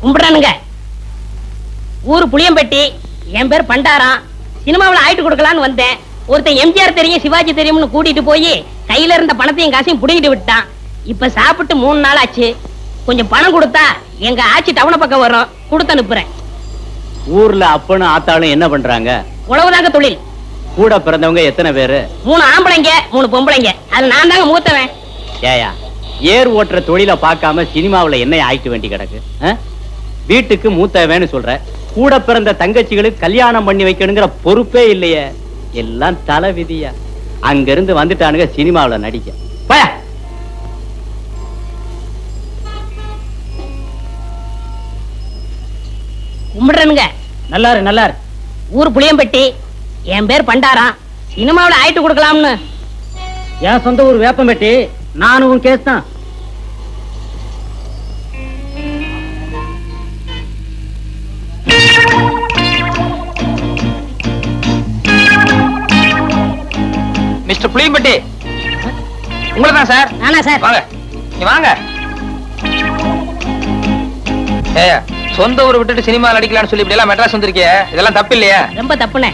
கும்பிடுறானுங்க. ஊரு புளியம்பட்டி, என் பேர் பண்டாரம். சினிமாவில் ஆயிட்டு கொடுக்கலான்னு வந்தேன். ஒருத்தன் எம்ஜிஆர் தெரியும் சிவாஜி தெரியும்னு கூட்டிட்டு போய் கையில இருந்த பணத்தையும் காசையும் புடிங்கிட்டு விட்டான். இப்ப சாப்பிட்டு 3 நாள் ஆச்சு. கொஞ்சம் பணம் கொடுத்தா எங்க ஆட்சி டவுன பக்கம் வரும், கொடுத்து அனுப்புறேன். ஊர்ல அப்பனும் ஆத்தாளும் என்ன பண்றாங்க? உழவுதாங்க தொழில். கூட பிறந்தவங்க எத்தனை பேரு? 3 ஆம்பளைங்க 3 பொம்பளைங்க. அது நான் தாங்க மூத்தவன். ஏயா ஏர் ஓட்டுற தொழில பார்க்காம சினிமாவுல என்ன ஆயிட்டு வேண்டி கிடக்கு? வீட்டுக்கு மூத்தவன்னு சொல்ற, கூட பிறந்த தங்கச்சிகளுக்கு கல்யாணம் பண்ணி வைக்கணுங்கிற பொறுப்பே இல்லையே. எல்லாம் தலை விதியா. அங்க இருந்து வந்துட்டானுங்க சினிமாவுல நடிக்க. பயா கும்பிடுறனுங்க. நல்லாரு நல்லாரு. ஊர் புளியம்பட்டி, என் பேர் பண்டாரம். சினிமாவில் ஆயிட்டு கொடுக்கலாம்னு. என் சொந்த ஊர் வேப்பம்பட்டி. நானும் கேஸ் தான். மிஸ்டர் புளியம்பட்டி, உங்களதான் சார்? நானா சார்? வாங்க நீ வாங்க. ஏ சொந்த ஊரை விட்டுட்டு சினிமா நடிக்கலாம்னு சொல்லி இப்படி எல்லாம் மெட்ராஸ் வந்திருக்கே, இதெல்லாம் தப்பு இல்லையா? ரொம்ப தப்புண்ணே.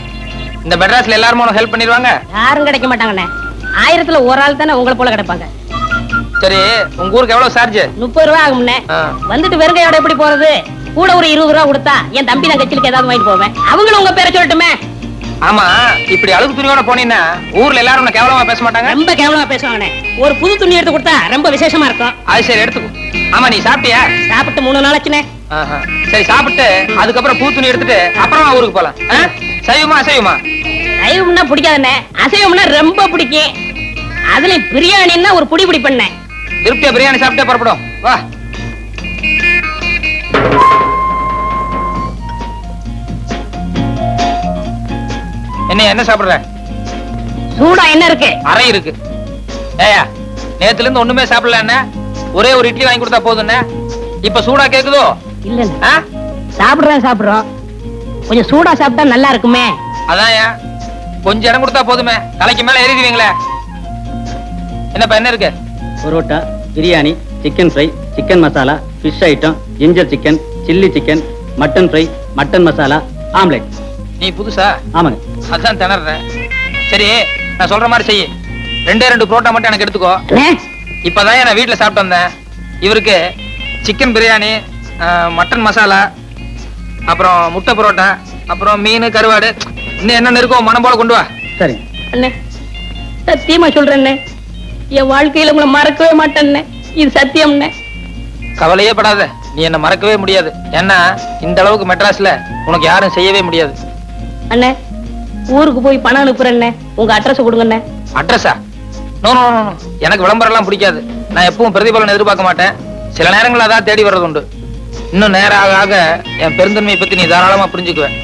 இந்த மெட்ராஸ்ல எல்லாரும் ஹெல்ப் பண்ணிடுவாங்க? யாரும் கிடைக்க மாட்டாங்கண்ணே. 1000த்துல ஒரு ஆள் தானே உங்களை போல கிடைப்பாங்க. சரி உங்க ஊருக்கு எவ்வளவு சார்ஜ்? 30 ரூபா ஆகும்ண்ணே. வந்துட்டு வெறுங்கையோட எப்படி போறது? கூட ஒரு 20 ரூபா கொடுத்தா என் தம்பி நான் கட்சிக்கு ஏதாவது வாங்கிட்டு போவேன். அவங்களும் உங்க பேரை சொல்லட்டுமே. ஆமா, இப்படி அழுகு துணியோட போனீங்கன்னா ஊர்ல எல்லாரும் உன்னை கேவலமா பேச மாட்டாங்க? ரொம்ப கேவலமா பேசுவாங்கண்ணே. ஒரு புது துணி எடுத்து கொடுத்தா ரொம்ப விசேஷமா இருக்கும். அது சரி எடுத்துக்கோ. ஆமா நீ சாப்பிட்டியா? சாப்பிட்டு 3 நாள் ஆச்சுண்ணே. சரி சாப்பிட்டு அதுக்கப்புறம் பூ துணி எடுத்துட்டு அப்புறமா ஊருக்கு போலாம். சைவமா அசைவமா? சைவம்னா பிடிக்காதுண்ணே, அசைவம்னா ரொம்ப பிடிக்கும். அதுல பிரியாணின்னா ஒரு புடி பண்ணேன். திருப்தியா பிரியாணி சாப்பிட்டே புறப்படும். வா. என்ன சாப்பிடுற? சூடா என்ன இருக்கு? அறை இருக்கு. ஏயா நேத்துல இருந்து ஒண்ணுமே சாப்பிடல என்ன? ஒரே ஒரு இட்லி வாங்கி கொடுத்தா போதும். இப்ப சூடா கேக்குதோ? இல்ல சாப்பிடுறோம். கொஞ்சம் சூடா சாப்பிட்டா நல்லா இருக்குமே. அதான் கொஞ்சம் இடம் கொடுத்தா போதுமே, தலைக்கு மேல ஏறிடுவீங்களே. என்னப்பா என்ன இருக்கு? Parotta, biryani, chicken fry, chicken masala, fish item, ginger chicken, chilli chicken, mutton fry, mutton masala, omelette. நீ புதுசா? ஆமாங்க. அதான் திணறேன். சரி நான் சொல்ற மாதிரி செய்ய. 2 புரோட்டா மட்டும் எனக்கு எடுத்துக்கோ. இப்பதான் நான் வீட்டுல சாப்பிட்டு வந்தேன். இவருக்கு சிக்கன் பிரியாணி, மட்டன் மசாலா, அப்புறம் முட்டை புரோட்டா, அப்புறம் மீன் கருவாடு, இன்னும் என்ன இருக்கோ மனம் போல கொண்டு வா. சரி அண்ணே, சத்தியமா சொல்றேன், என் வாழ்க்கையில உங்களை மறக்கவே மாட்டேன். இது சத்தியம்ண்ணே. கவலையே படாத, நீ என்ன மறக்கவே முடியாது. ஏன்னா இந்த அளவுக்கு மெட்ராஸ்ல உனக்கு யாரும் செய்யவே முடியாது. அண்ணே, ஊருக்கு போய் பணம் அனுப்புறேன். உங்க அட்ரஸ் கொடுங்கண்ணே. அட்ரஸா? நோ நோ நோ, எனக்கு விளம்பரம் எல்லாம் பிடிக்காது. நான் எப்பவும் பிரதிபலன் எதிர்பார்க்க மாட்டேன். சில நேரங்கள் அதான் தேடி வர்றது உண்டு. இன்னும் நேரம் ஆக ஆக என் பெருந்தன்மையை பத்தி நீ தாராளமா புரிஞ்சுக்குவேன்.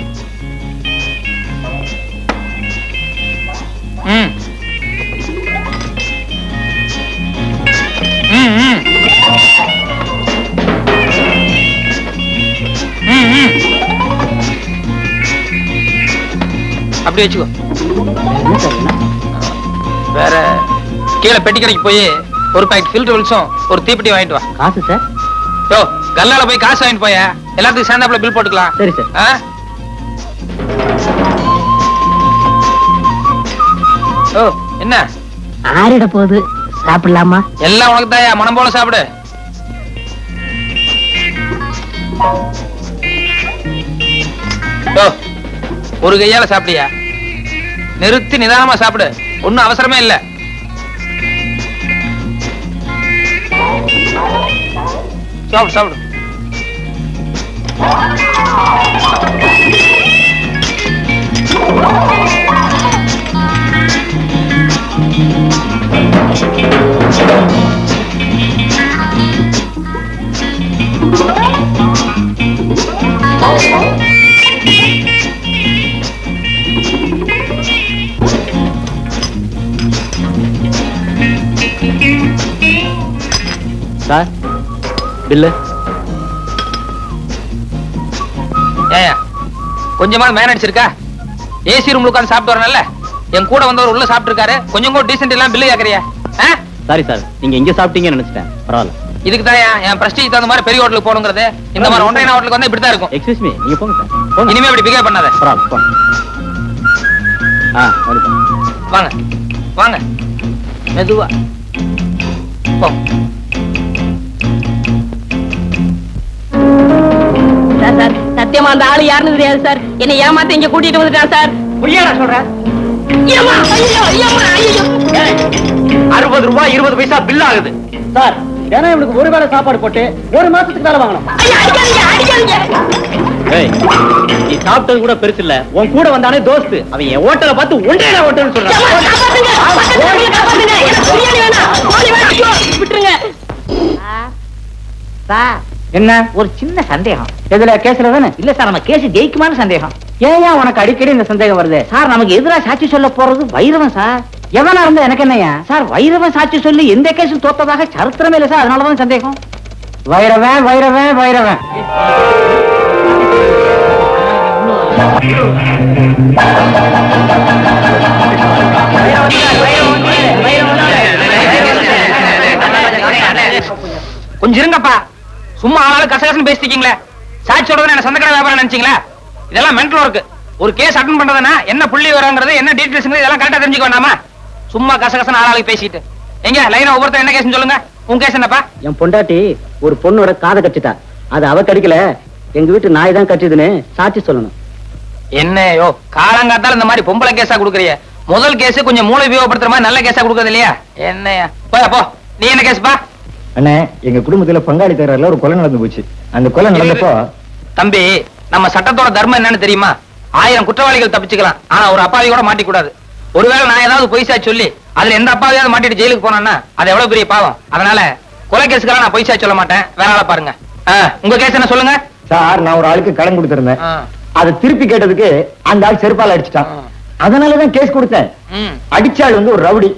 அப்படி வச்சுக்கோ. வேற கீழே பெட்டி கடைக்கு போய் ஒரு பாக்கெட் ஃபில்டர் வில்ஸும் ஒரு தீப்பெட்டி வாங்கிட்டு வா. காசு சார்? யோ கல்லால போய் காசு வாங்கிட்டு போய, எல்லாத்துக்கும் சேர்ந்தாப்புல பில் போட்டுக்கலாம். சரி சார். ஓ என்ன ஆறிட போகுது, சாப்பிடலாமா? எல்லாம் உனக்கு தாயா, மனம் போல சாப்பிடு. ஒரு கையால சாப்பிடியா? நிறுத்தி நிதானமா சாப்பிடு, ஒன்னும் அவசரமே இல்ல. சாப்பிடு சாப்பிடு. Sir bill. ஏயா கொஞ்சமா மேனேஜ் இருக்கா? ஏசி ரூம்ல உட்கார்ந்து சாப்பிட்டு வரணும்ல. என் கூட வந்தவர் உள்ள சாப்பிட்டு இருக்காரு, கொஞ்சம் கூட டீசென்ட் எல்லாம் பில்லு கேக்குறியா? சாரி சார், நீங்க இங்க சாப்பிட்டீங்கன்னு நினைச்சிட்டேன். பரவாயில்ல. இதுக்கு தான் என் பிரஸ்டீஜ் தகுந்த மாதிரி பெரிய ஹோட்டலுக்கு போகணுங்கிறது. இந்த மாதிரி ஒன்றைய ஹோட்டலுக்கு வந்து இப்படிதான் இருக்கும். எக்ஸ்கியூஸ் மீ, நீங்க போங்க சார். இனிமே இப்படி பிகேவ் பண்ணாத. வாங்க வாங்க, மெதுவா போ. சார் சத்தியமா அந்த ஆளு யாருன்னு தெரியாது சார். என்னை ஏமாத்த இங்க கூட்டிட்டு வந்துட்டான் சார். புரியாதா சொல்றேன்? 60 ரூபாய் 20 பைசா பில் ஆகுது சார். ஏன்னா இவனுக்கு ஒரு வேளை சாப்பாடு போட்டு ஒரு மாசத்துக்கு மேல வாங்கணும். நீ சாப்பிட்டது கூட பெருசு இல்ல, உன் கூட வந்தானே தோஸ்து, அவன் என் ஹோட்டலை பார்த்து ஒன்றே ஹோட்டல் சொல்றான். என்ன ஒரு சின்ன சந்தேகம். எதுல? கேஸ்ல தானே? இல்ல சார், நம்ம கேஸ் ஜெயிக்குமான சந்தேகம். ஏன் உனக்கு அடிக்கடி இந்த சந்தேகம் வருது? சார் நமக்கு எதிராக சாட்சி சொல்ல போறது வைரவன் சார். எவனா இருந்தா எனக்கு என்னையா சார்? வைரவன் சாட்சி சொல்லி எந்த கேஸும் தோத்ததாக சரித்திரமே இல்ல சார், அதனாலதான் சந்தேகம். வைரவன் வைரவன் வைரவன். கொஞ்சம் இருங்கப்பா, சும்மா ஆளாளு கசகசன்னு பேசிட்டீங்களே. சாட்சி சொல்றது என்ன சொந்தக்கார வியாபாரம் நினைச்சீங்களா? இதெல்லாம் மென்டல் ஒர்க். ஒரு கேஸ் அட்டன் பண்றதுன்னா என்ன புள்ளி வரங்கிறது, என்ன டீடைல்ஸ், இதெல்லாம் கரெக்டா தெரிஞ்சுக்க வேண்டாமா? சும்மா கசகசன்னு ஆளாளுக்கு பேசிட்டு எங்க லைனா ஒவ்வொருத்தர் என்ன கேஸ்னு சொல்லுங்க. உங்க கேஸ் என்னப்பா? என் பொண்டாட்டி ஒரு பொண்ணோட காதை கட்டிட்டா. அது அவ கடிக்கல, எங்க வீட்டு நாய் தான் கட்டிதுன்னு சாட்சி சொல்லணும். என்னையோ காலங்காத்தால இந்த மாதிரி பொம்பளை கேஸா கொடுக்குறிய? முதல் கேஸ் கொஞ்சம் மூளை உபயோகப்படுத்துற மாதிரி நல்ல கேஸா கொடுக்கறது இல்லையா? என்னையா போயா போ. நீ என்ன கேஸ்பா? அண்ணே, எங்க குடும்பத்துல பங்காளி தகராறுல ஒரு கொலை நடந்து போச்சு. அந்த கொலை நடந்தப்போ தம்பி, நம்ம சட்டத்தோட தர்மம் என்னன்னு தெரியுமா? 1000 குற்றவாளிகள் தப்பிச்சுக்கலாம், ஆனா ஒரு அப்பாவி கூட மாட்டிக்கூடாது. ஒருவேளை நான் ஏதாவது பொய் சாட்சி சொல்லி அதுல எந்த அப்பாவியாவது மாட்டிட்டு ஜெயிலுக்கு போனா அது எவ்வளவு பெரிய பாவம். அதனால கொலை கேஸுக்கெல்லாம் நான் பொய் சாட்சி சொல்ல மாட்டேன். வேற ஆளை பாருங்க. உங்க கேஸ் என்ன சொல்லுங்க சார். நான் ஒரு ஆளுக்கு கடன் கொடுத்திருந்தேன். அதை திருப்பி கேட்டதுக்கு அந்த ஆள் செருப்பால் அடிச்சுட்டான். அதனாலதான் கேஸ் கொடுத்தேன். அடிச்சாள் வந்து ஒரு ரவுடி.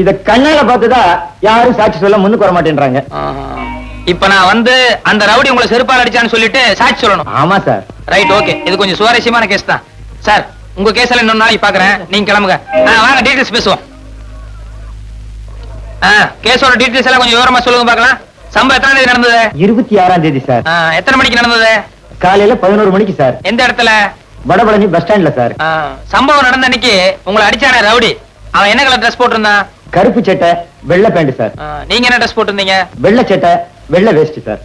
இத கண்ணால பார்த்துதான் யாரும் சாட்சி சொல்ல முன்னுக்கு வர மாட்டேன்றாங்க. இப்ப நான் வந்து அந்த ரவுடி உங்களை செருப்பால் அடிச்சான்னு சொல்லிட்டு சாட்சி சொல்லணும்? ஆமா சார். Right, okay. இது கொஞ்சம் சுவாரஸ்யமான கேஸ் தான் சார். உங்க கேஸ்ல இன்னொரு நாளைக்கு பாக்குறேன், நீங்க கிளம்புங்க. வாங்க டீடைல்ஸ் பேசுவோம். கேஸோட டீடைல்ஸ் எல்லாம் கொஞ்சம் விவரமா சொல்லுங்க பார்க்கலாம். சம்பவம் எத்தனை தேதி நடந்தது? 26ஆம் தேதி சார். எத்தனை மணிக்கு நடந்தது? காலையில 11 மணிக்கு சார். எந்த இடத்துல? வடபழனி பஸ் ஸ்டாண்ட்ல சார். சம்பவம் நடந்த அன்னைக்கு உங்களை அடிச்சானே ரவுடி, அவன் என்ன கலர் ட்ரெஸ் போட்டிருந்தான்? கருப்பு சட்டை வெள்ளை பேண்ட் சார். நீங்க என்ன ட்ரெஸ் போட்டிருந்தீங்க? வெள்ளை சட்டை வெள்ளை வேஷ்டி சார்.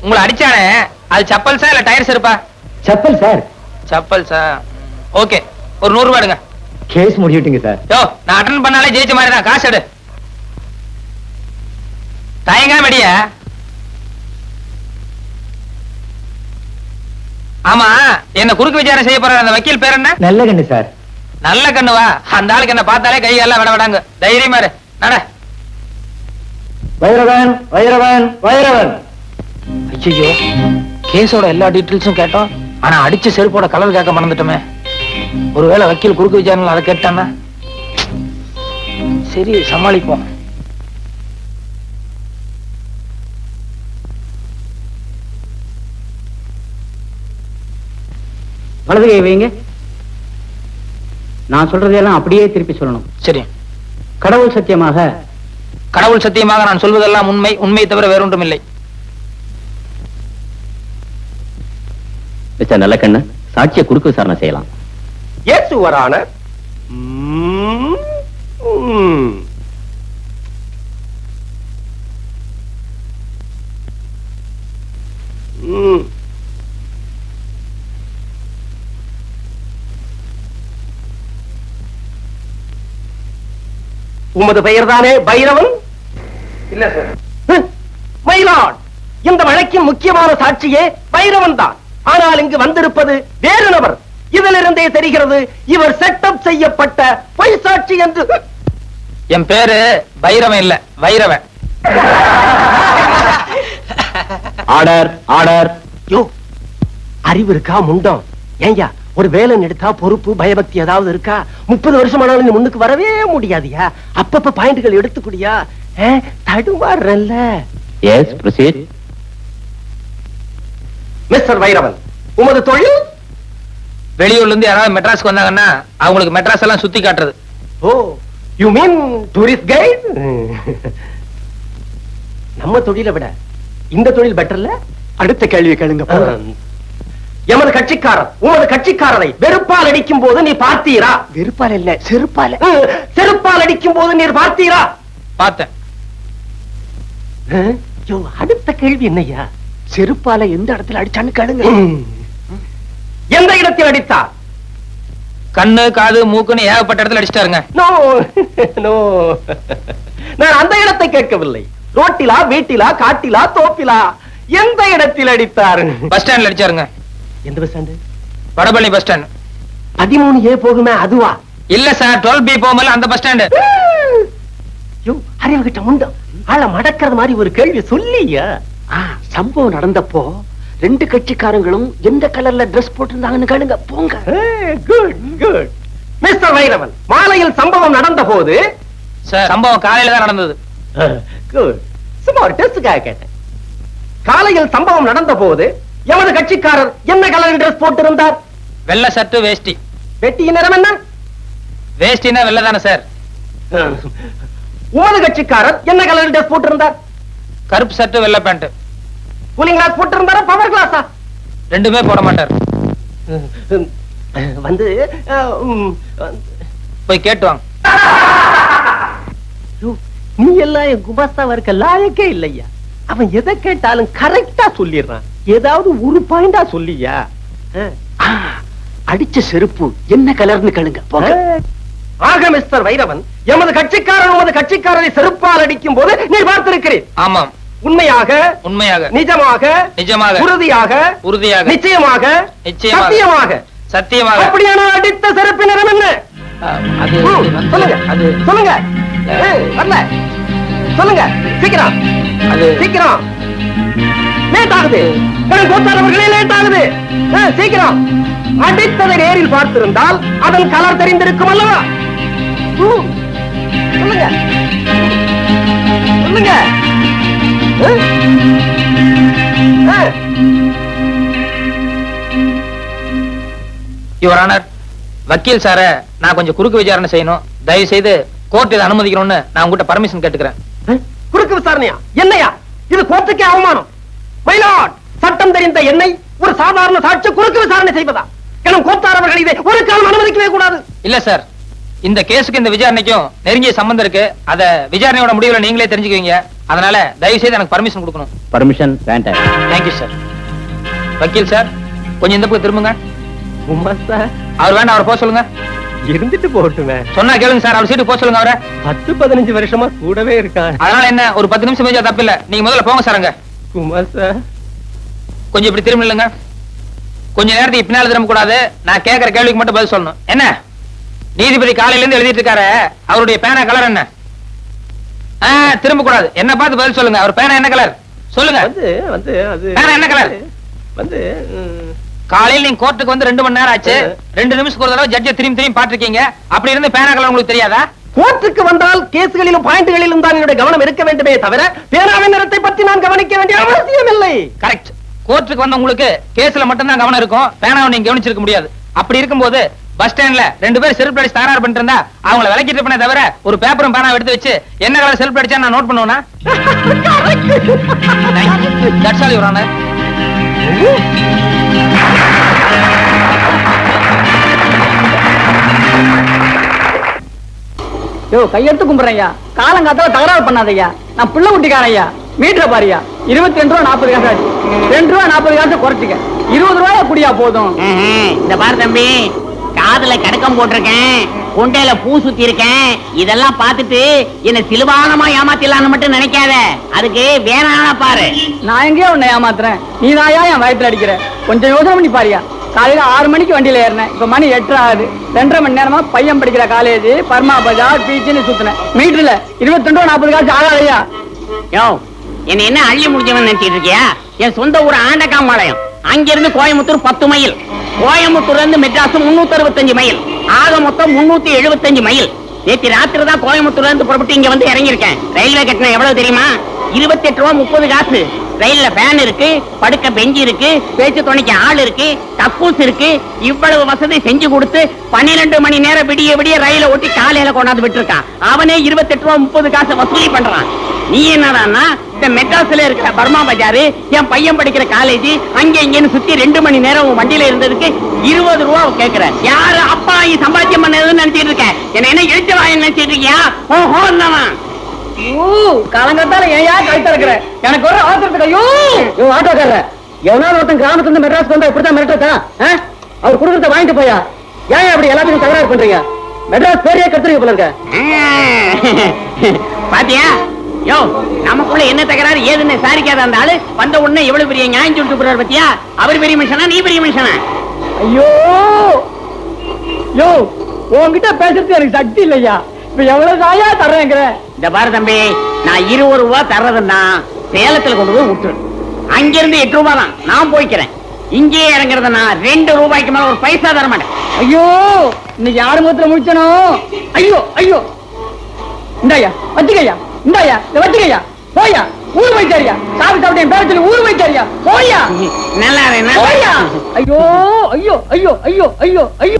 உங்களை அடிச்சானே அது சப்பல்ஸா இல்ல டயர்ஸ் இருப்பா? செப்பல் சார். சப்பல்ஸா? ஓகே, ஒரு 100 ரூபாய் எடுங்க. Case முடிச்சுட்டீங்க sir. யோ, நான் அட்டன் பண்ணாலே ஜெயிச்ச மாதிரி தான். காசு எடு. தயங்காம அடியா. ஆமா, என்ன குறுக்கு விசாரணை செய்ய போற அந்த வக்கீல் பேர் என்ன? நல்ல கண்ணு சார். நல்ல கண்ணுவா? அந்த ஆளுக்கு என்ன பார்த்தாலே கை எல்லாம் விட விடாங்க. தைரியமா இரு. நட. வைரவன் வைரவன் வைரவன். ஐயோ, கேஸோட எல்லா டீடைல்ஸும் கேட்டோம், ஆனா அடிச்ச செருப்போட கலர் கேட்க மறந்துட்டோமே. ஒருவேளை வக்கீல் குறுக்கு விசாரணை அதை கேட்டானா? சரி, சமாளிப்போம். வலது கை வைங்க. நான் சொல்றதெல்லாம் அப்படியே திருப்பி சொல்லணும். சரி. கடவுள் சத்தியமாக. கடவுள் சத்தியமாக நான் சொல்வதெல்லாம் உண்மை, உண்மையை தவிர வேறொன்றும் இல்லை. மிஸ்டர் நல்லக்கண்ணு, சாட்சியை குறுக்கு விசாரணை செய்யலாம். Yes your honour. உமது பெயர் தானே பைரவன்? இல்ல சார். மயிலாட், இந்த வழக்கின் முக்கியமான சாட்சியே பைரவன் தான். ஆனால் இங்கு வந்திருப்பது வேறு நபர். இதிலிருந்தே தெரிகிறது இவர் செட்டப் செய்யப்பட்ட பொய் சாட்சி என்று. என் பேரு பைரவன் இல்ல, வைரவன். Order order. யோ, அறிவு இருக்கா முண்டம்? ஏய்யா, ஒரு வேலை எடுத்தா பொறுப்பு பயபக்தி ஏதாவது இருக்கா? 30 வருஷம் ஆனாலும் நீ முன்னுக்கு வரவே முடியாதியா? அப்பப்ப பாயிண்ட்கள் எடுத்துக்கூடியா? தடுமாறல்ல. Yes, proceed. மிஸ்டர் வைரவன், உமது தொழில்? வெளியூர்ல இருந்து யாராவது மெட்ராஸ்க்கு வந்தாங்கன்னா அவங்களுக்கு மெட்ராஸ் எல்லாம் சுத்தி காட்டுறது. ஓ, யூ மீன் டூரிஸ்ட் கைட்? நம்ம தொழிலை விட இந்த தொழில் பெட்டர்ல. அடுத்த கேள்வி கேளுங்க. எமது கட்சிக்காரர் உமது கட்சிக்காரரை வெறுப்பால் அடிக்கும் போது நீ பார்த்தீரா? வெறுப்பால் இல்ல, செருப்பால. செருப்பால் அடிக்கும் போது நீர் பார்த்தீரா? பார்த்தேன். அடுத்த கேள்வி என்னையா? செருப்பால எந்த இடத்துல அடிச்சான்னு கேளுங்க. எந்த இடத்தில் அடித்தா? கண்ணு காது மூக்குன்னு ஏகப்பட்ட இடத்துல அடிச்சிட்டாருங்க. நோ நோ, நான் அந்த இடத்தை கேட்கவில்லை. ரோட்டிலா, வீட்டிலா, காட்டிலா, தோப்பிலா, எந்த இடத்தில் அடித்தார்? பஸ் ஸ்டாண்ட்ல அடிச்சாருங்க. எந்த bus stand? Vadapalani bus stand. 13A போகுமே அதுவா? இல்ல சார், 12B போகும்போது அந்த பஸ் ஸ்டாண்டு. அறிவு கிட்ட முண்டம் ஆள மடக்கிறது மாதிரி ஒரு கேள்வி சொல்லியா? சம்பவம் நடந்தப்போ 2 கட்சிக்காரங்களும் எந்த கலர்ல டிரஸ் போட்டிருந்தாங்கன்னு கேளுங்க. போங்க. Good good. மிஸ்டர் வைரவன், மாலையில் சம்பவம் நடந்த போது சார் சம்பவம் காலையில தான் நடந்தது. குட். சும்மா ஒரு டெஸ்டுக்காக கேட்டேன். காலையில் சம்பவம் நடந்த போது எமது கட்சிக்காரர் என்ன கலர் டிரஸ் போட்டிருந்தார்? வெள்ளை சட்டு வேஷ்டி. வெட்டியின் நிறம் என்ன? வேஷ்டினா வெள்ளை தானே சார். உமது கட்சிக்காரர் என்ன கலர் டிரஸ் போட்டிருந்தார்? கருப்பு சட்டு வெள்ளை பேண்ட். கூலிங் கிளாஸ் போட்டிருந்தாரா, பவர் கிளாஸா? ரெண்டுமே போட மாட்டார். வந்து போய் கேட்டு வாங்க. நீ எல்லாம் என் குமாஸ்தாவா இருக்க லாயக்கே இல்லையா? அவன் எதை கேட்டாலும் கரெக்டா சொல்லிடுறான். ஏதாவது ஒரு பாயிண்டா சொல்லியா? அடிச்ச செருப்பு என்ன கலர்னு கேளுங்க. போங்க. ஆக மிஸ்டர் வைரவன், எமது கட்சிக்காரன் உமது கட்சிக்காரரை செருப்பால் அடிக்கும் போது நீ பார்த்திருக்கிறேன். ஆமாம். உண்மையாக, உண்மையாக, நிஜமாக, நிஜமாக, உறுதியாக, உறுதியாக, நிச்சயமாக, நிச்சயமாக, சத்தியமாக, சத்தியமாக. அப்படியான அடித்த செருப்பு நிறம் என்ன? அது சொல்லுங்க. அது சொல்லுங்க. வரல. சொல்லுங்க சீக்கிரம். அது சீக்கிரம். லேட் ஆகுது. கோத்தாரவர்களே லேட் ஆகுது. சீக்கிரம். அடித்ததை நேரில் பார்த்திருந்தால் அதன் கலர் தெரிந்திருக்கும் அல்லவா? சொல்லுங்க. சொல்லுங்க. யுவர் ஆனர், வக்கீல் சார நான் கொஞ்சம் குறுக்கு விசாரணை செய்யணும். தயவு செய்து கோர்ட் இதை அனுமதிக்கணும்னு நான் உங்ககிட்ட பர்மிஷன் கேட்டுக்கிறேன். குறுக்கு விசாரணையா? என்னையா இது? கோர்ட்டுக்கே அவமானம். மயிலாட், சட்டம் தெரிந்த என்னை ஒரு சாதாரண சாட்சி குறுக்கு விசாரணை செய்வதா? எனும் கோத்தாரவர்கள் இதை ஒரு காலம் அனுமதிக்கவே கூடாது. இல்ல சார், இந்த கேஸுக்கு இந்த விசாரணைக்கும் நெருங்கிய சம்பந்தம் இருக்கு. அத விசாரணையோட முடிவுல நீங்களே தெரிஞ்சுக்குவீங்க. அதனால தயவு செய்து எனக்கு பர்மிஷன் கொடுக்கணும். பர்மிஷன் வேண்டாம். Thank you sir. வக்கீல் சார், கொஞ்சம் இந்த பக்கம் திரும்புங்க. அவர் வேண்டாம், அவரை போக சொல்லுங்க. இருந்துட்டு போட்டுமே. சொன்னா கேளுங்க சார், அவர் சீட்டு போக சொல்லுங்க. அவரை 10-15 வருஷமா கூடவே இருக்கான். அதனால என்ன, ஒரு 10 நிமிஷம் பேஞ்சா தப்பு இல்ல. நீங்க முதல்ல போங்க சார். குமார் சார், கொஞ்சம் இப்படி திரும்ப இல்லைங்க. கொஞ்ச நேரத்துக்கு பின்னால திரும்ப கூடாது. நான் கேட்கிற கேள்விக்கு மட்டும் பதில் சொல்லணும். என்ன நீதிபதி காலையில இருந்து எழுதிட்டு இருக்காரு, அவருடைய பேனா கலர் என்ன? திரும்ப கூடாது. என்ன பார்த்து பதில் சொல்லுங்க. அவர் பேனா என்ன கலர் சொல்லுங்க. பேனா என்ன கலர்? காலையில் நீங்க கோர்ட்டுக்கு வந்து 2 மணி நேரம் ஆச்சு. 2 நிமிஷத்துக்கு ஒரு தடவை ஜட்ஜை திரும்பி பாத்துருக்கீங்க. அப்படி இருந்து பேனா கலர் உங்களுக்கு தெரியாதா? கோர்ட்டுக்கு வந்தால் கேஸ்களிலும் பாயிண்ட்களிலும் தான் என்னுடைய கவனம் இருக்க வேண்டுமே தவிர பேனாவின் நிறத்தை பற்றி நான் கவனிக்க வேண்டிய அவசியம் இல்லை. கரெக்ட். கோர்ட்டுக்கு வந்த உங்களுக்கு கேஸ்ல மட்டும் தான் கவனம் இருக்கும். பேனாவை நீங்க கவனிச்சிருக்க முடியாது. அப்படி இருக்கும்போது பஸ் ஸ்டாண்ட்ல 2 பேர் செல்ஃப் அடிச்சு தகராறு பண்ணிட்டு இருந்தா அவங்கள விலக்கிட்டு இருப்பேனே தவிர ஒரு பேப்பரும் பேனாவை எடுத்து வச்சு என்ன கலர் செல்ஃப் அடிச்சா நான் நோட் பண்ணுவேனா? That's all your honour. யோ, கையெடுத்து கும்பிடுறையா. காலங்காத்தால தகராறு பண்ணாதையா. நான் பிள்ளை குட்டிக்காரையா. மீட்டரை பாரியா. 22 ரூபா 40 காசு ஆச்சு. 2 ரூபா 40 காசு குறைச்சிக்க. 20 ரூபாயா குடியா போதும். இந்த பாரு தம்பி, காதுல கடக்கம் போட்டிருக்கேன், கொண்டையில பூ சுத்தி இருக்கேன். இதெல்லாம் பார்த்துட்டு என்ன சிலுவானமா ஏமாத்திடலான்னு மட்டும் நினைக்காத. அதுக்கு வேணானா பாரு. நான் எங்கேயோ உன்னை ஏமாத்துறேன். நீ தாயா என் வயத்துல அடிக்கிற. கொஞ்சம் யோசனை பண்ணி பாரியா. காலையில 6 மணிக்கு வண்டியில ஏறினேன். இப்ப மணி 8 ஆகுது. 2.5 மணி நேரமா பையன் படிக்கிற காலேஜ், பர்மா பஜார், பீச்சுன்னு சுத்தினேன். மீட்டர்ல 22 ரூபா 40 காசு ஆகாதையா. யோ, என்ன என்ன அள்ளி முடிஞ்சவன் நினைச்சிட்டு இருக்கியா? என் சொந்த ஊர் ஆண்டகாம்பாளையம். அங்கிருந்து கோயம்புத்தூர் 10 மைல். கோயம்புத்தூர்ல இருந்து மெட்ராஸ் 365 மைல். ஆக மொத்தம் 375 மைல். நேற்று ராத்திரி தான் கோயம்புத்தூர்ல இருந்து புறப்பட்டு இங்க வந்து இறங்கியிருக்கேன். ரயில்வே கட்டணம் எவ்வளவு தெரியுமா? 28 ரூபா 30 காசு. ரயில்ல ஃபேன் இருக்கு, படுக்க பெஞ்சு இருக்கு, பேச்சு துணைக்கு ஆள் இருக்கு, கக்கூஸ் இருக்கு. இவ்வளவு வசதி செஞ்சு கொடுத்து 12 மணி நேரம் விடிய விடிய ரயில ஓட்டி காலையில கொண்டாந்து விட்டுருக்கான். அவனே 28 ரூபா 30 காசு வசூலி பண்றான். நீ என்னடான்னா இந்த மெட்ராஸ்ல இருக்கிற பர்மா பஜாரு, என் பையன் படிக்கிற காலேஜ், அங்க இங்கன்னு சுத்தி 2 மணி நேரம் உன் வண்டியில இருந்ததுக்கு 20 ரூபா கேக்குற. யாரு அப்பா சம்பாத்தியம் பண்ணதுன்னு நினைச்சிட்டு இருக்க? என்ன எழுச்சி வாங்க நினைச்சிட்டு இருக்கியா? ஓஹோ காலங்கத்தால ஏன் கழுத்த இருக்கிற? எனக்கு ஒரு ஆத்திரத்துக்கு ஐயோ ஆட்டோக்காரர் எவனாலும் ஒருத்தன் கிராமத்துல இருந்து மெட்ராஸ்க்கு வந்தா இப்படித்தான் மிரட்டா? அவர் குடுக்கறத வாங்கிட்டு போயா? ஏன் அப்படி எல்லாத்துக்கும் தகராறு பண்றீங்க? மெட்ராஸ் பேரையே கத்துறீங்க போல இருக்க. பாத்தியா யோ, நமக்குள்ள என்ன தகராறு ஏதுன்னு சாரிக்காத அந்த ஆளு வந்த உடனே எவ்வளவு பெரிய நியாயம் சொல்லிட்டு போறாரு பத்தியா? அவர் பெரிய மனுஷனா நீ பெரிய மனுஷனா? ஐயோ யோ, உன்கிட்ட பேசுறது எனக்கு சக்தி இல்லையா? இப்ப எவ்வளவு தாயா தர்றேங்கிற? இந்த பாரு தம்பி, நான் 20 ரூபா தர்றதுன்னா சேலத்துல கொண்டு போய் விட்டுரு. அங்கிருந்து 8 ரூபா தான் நான் போய்க்கிறேன். இங்கே இறங்குறதுன்னா 2 ரூபாய்க்கு மேல ஒரு பைசா தர மாட்டேன். ஐயோ, இன்னைக்கு யாரு முகத்துல முடிச்சனும்? ஐயோ ஐயோ, இந்தாயா வச்சுக்கையா, இந்தாயா வச்சுக்கையா, போயா ஊரு போயிட்டாரியா? சாப்பிட்டு சாப்பிட்டு என் பேர சொல்லி ஊரு போயிட்டாரியா? போயா நல்லா போயா. ஐயோ ஐயோ ஐயோ ஐயோ ஐயோ ஐயோ.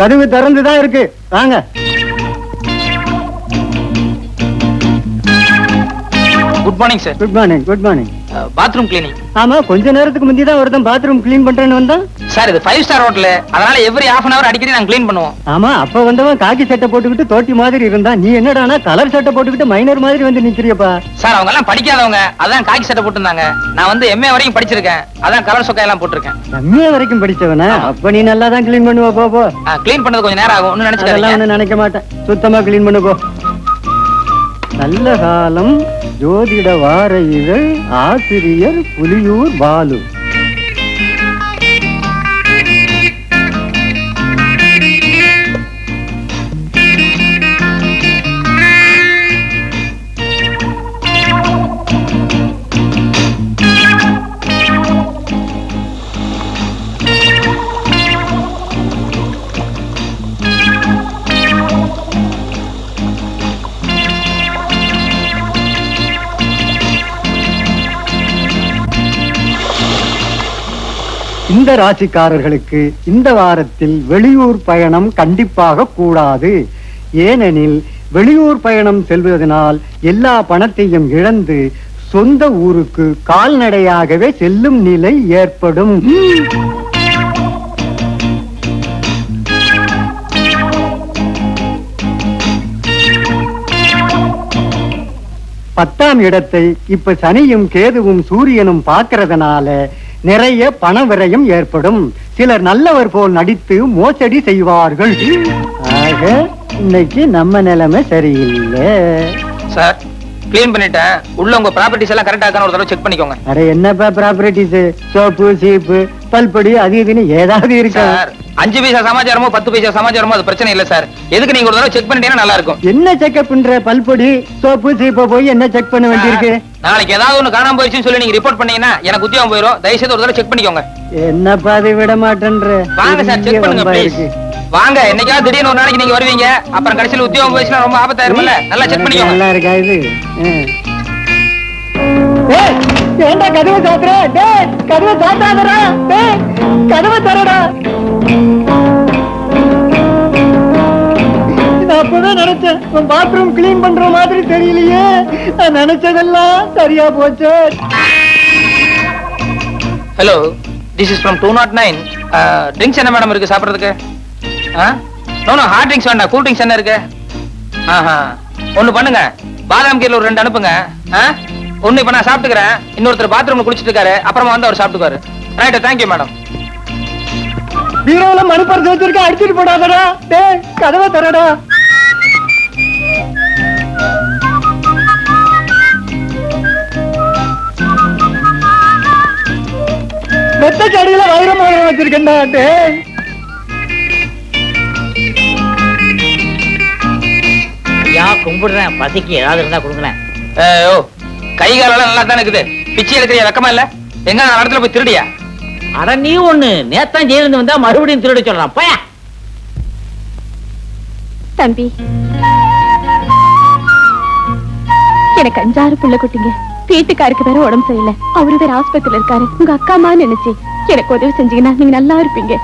கதவு திறந்துதான் இருக்கு, வாங்க. Good morning sir. Good morning. Good morning. Bathroom cleaning. ஆமா, கொஞ்ச நேரத்துக்கு முந்தி தான் ஒருத்தன் பாத்ரூம் கிளீன் பண்றேன்னு வந்தான். சார் இது 5 ஸ்டார் ஹோட்டல், அதனால எவ்ரி half an hour அடிக்கடி நாங்க க்ளீன் பண்ணுவோம். ஆமா, அப்ப வந்தவன் காக்கி சட்டை போட்டுக்கிட்டு தோட்டி மாதிரி இருந்தான். நீ என்னடானா கலர் சட்டை போட்டுக்கிட்டு மைனர் மாதிரி வந்து நிக்கிறியப்பா? சார் அவங்க எல்லாம் படிக்காதவங்க, அதான் காக்கி சட்டை போட்டுருந்தாங்க. நான் வந்து MA வரைக்கும் படிச்சிருக்கேன், அதான் கலர் சொக்கா எல்லாம் போட்டிருக்கேன். MA வரைக்கும் படிச்சவனா? அப்ப நீ நல்லா தான் கிளீன் பண்ணுவ. போ போ. க்ளீன் பண்ணது கொஞ்சம் நேரம் ஆகும், ஒன்னும் நினைச்சுக்காதீங்க. நினைக்க மாட்டேன், சுத்தமா கிளீன் பண்ணு போ. நல்ல காலம், ஜோதிட வார இதழ், ஆசிரியர் புலியூர் பாலு. இந்த ராசிக்காரர்களுக்கு இந்த வாரத்தில் வெளியூர் பயணம் கண்டிப்பாக கூடாது. ஏனெனில் வெளியூர் பயணம் செல்வதனால் எல்லா பணத்தையும் இழந்து சொந்த ஊருக்கு கால்நடையாகவே செல்லும் நிலை ஏற்படும். பத்தாம் இடத்தை இப்ப சனியும் கேதுவும் சூரியனும் பார்க்கறதுனால நிறைய பண விரயம் ஏற்படும். சிலர் நல்லவர் போல் நடித்து மோசடி செய்வார்கள். ஆக இன்னைக்கு நம்ம நிலைமை சரியில்லை. சார் க்ளீன் பண்ணிட்டேன், உள்ள உங்க ப்ராப்பர்ட்டிஸ் எல்லாம் கரெக்டா இருக்கான்னு ஒரு தடவை செக் பண்ணிக்கோங்க. அட என்னப்பா ப்ராப்பர்ட்டிஸ், சோப்பு சீப்பு பல்படி அது இதுன்னு ஏதாவது இருக்கா? சார் 5 பைசா சமாச்சாரமோ 10 பைசா சமாச்சாரமோ அது பிரச்சனை இல்ல சார். எதுக்கு நீங்க ஒரு தடவை செக் பண்ணிட்டீங்கன்னா நல்லா இருக்கும். என்ன செக்அப் பண்ற? பல்பொடி சோப்பு சீப்பை போய் என்ன செக் பண்ண வேண்டியிருக்கு? நாளைக்கு ஏதாவது ஒண்ணு காணாம போயிடுச்சுன்னு சொல்லி நீங்க ரிப்போர்ட் பண்ணீங்கன்னா எனக்கு உத்தியோகம் போயிடும். தயவுசெய்து ஒரு தடவை செக் பண்ணிக்கோங்க. என்னப்பா அதை விட மாட்டேன்ற? வாங்க சார் செக் பண்ணுங்க ப்ளீஸ். வாங்க, என்னைக்காவது திடீர்னு ஒரு நாளைக்கு நீங்க வருவீங்க, அப்புறம் கடைசியில் உத்தியோகம் போயிடுச்சுன்னா ரொம்ப ஆபத்தாயிரும்ல. நல்லா செக் பண்ணிக்கோங்க. நல்லா இருக்கா இது? ஏண்டா கதவை சாத்துற? டேய் கதவை சாத்தாதடா. டேய் கதவை தரடா. நான் அப்பதான் நினைச்சேன், பாத்ரூம் கிளீன் பண்ற மாதிரி தெரியலையே. நான் நினைச்சதெல்லாம் சரியா போச்சு. Hello, this is from 209. Drinks என்ன மேடம் இருக்கு சாப்பிடுறதுக்கு? நோ ஹார்ட் ட்ரிங்க்ஸ் வேண்டாம், கூல் ட்ரிங்க்ஸ் என்ன இருக்கு? ஒண்ணு பண்ணுங்க, பாதாம் கீரை ஒரு 2 அனுப்புங்க. ஒண்ணு இப்ப நான் சாப்பிட்டுக்கிறேன், இன்னொருத்தர் பாத்ரூம்ல குளிச்சிட்டு இருக்காரு, அப்புறமா வந்து அவர் சாப்பிட்டுக்காரு. Right, thank you madam. பீரோல மணி பர்ஸ் வச்சிருக்க, அடிச்சிட்டு போடாதடா. டேய் கதவை தரடா. மெத்த கடையில வைரம் வச்சிருக்கேன்டா. டேய் கும்பிடுறேன், பசிக்கு ஏதாவது இருந்தா கொடுங்களேன். ஓ, கை காலெல்லாம் நல்லா தானே இருக்குது. பிச்சை எடுக்கிறியா? வெக்கமா இல்ல? எங்க நான் இடத்துல போய் திருடியா? அட நீ ஒண்ணு நேத்தான் ஜெயிலிருந்து வந்தா மறுபடியும் திருட சொல்றான். போயா தம்பி, எனக்கு 5-6 புள்ள குட்டிங்க. வீட்டுக்காருக்கு வேற உடம்பு சரியில்லை. அவரு வேற ஆஸ்பத்திரியில இருக்காரு. உங்க அக்கா அம்மா நினைச்சு எனக்கு உதவி செஞ்சீங்கன்னா நீங்க நல்லா இருப்பீங்க.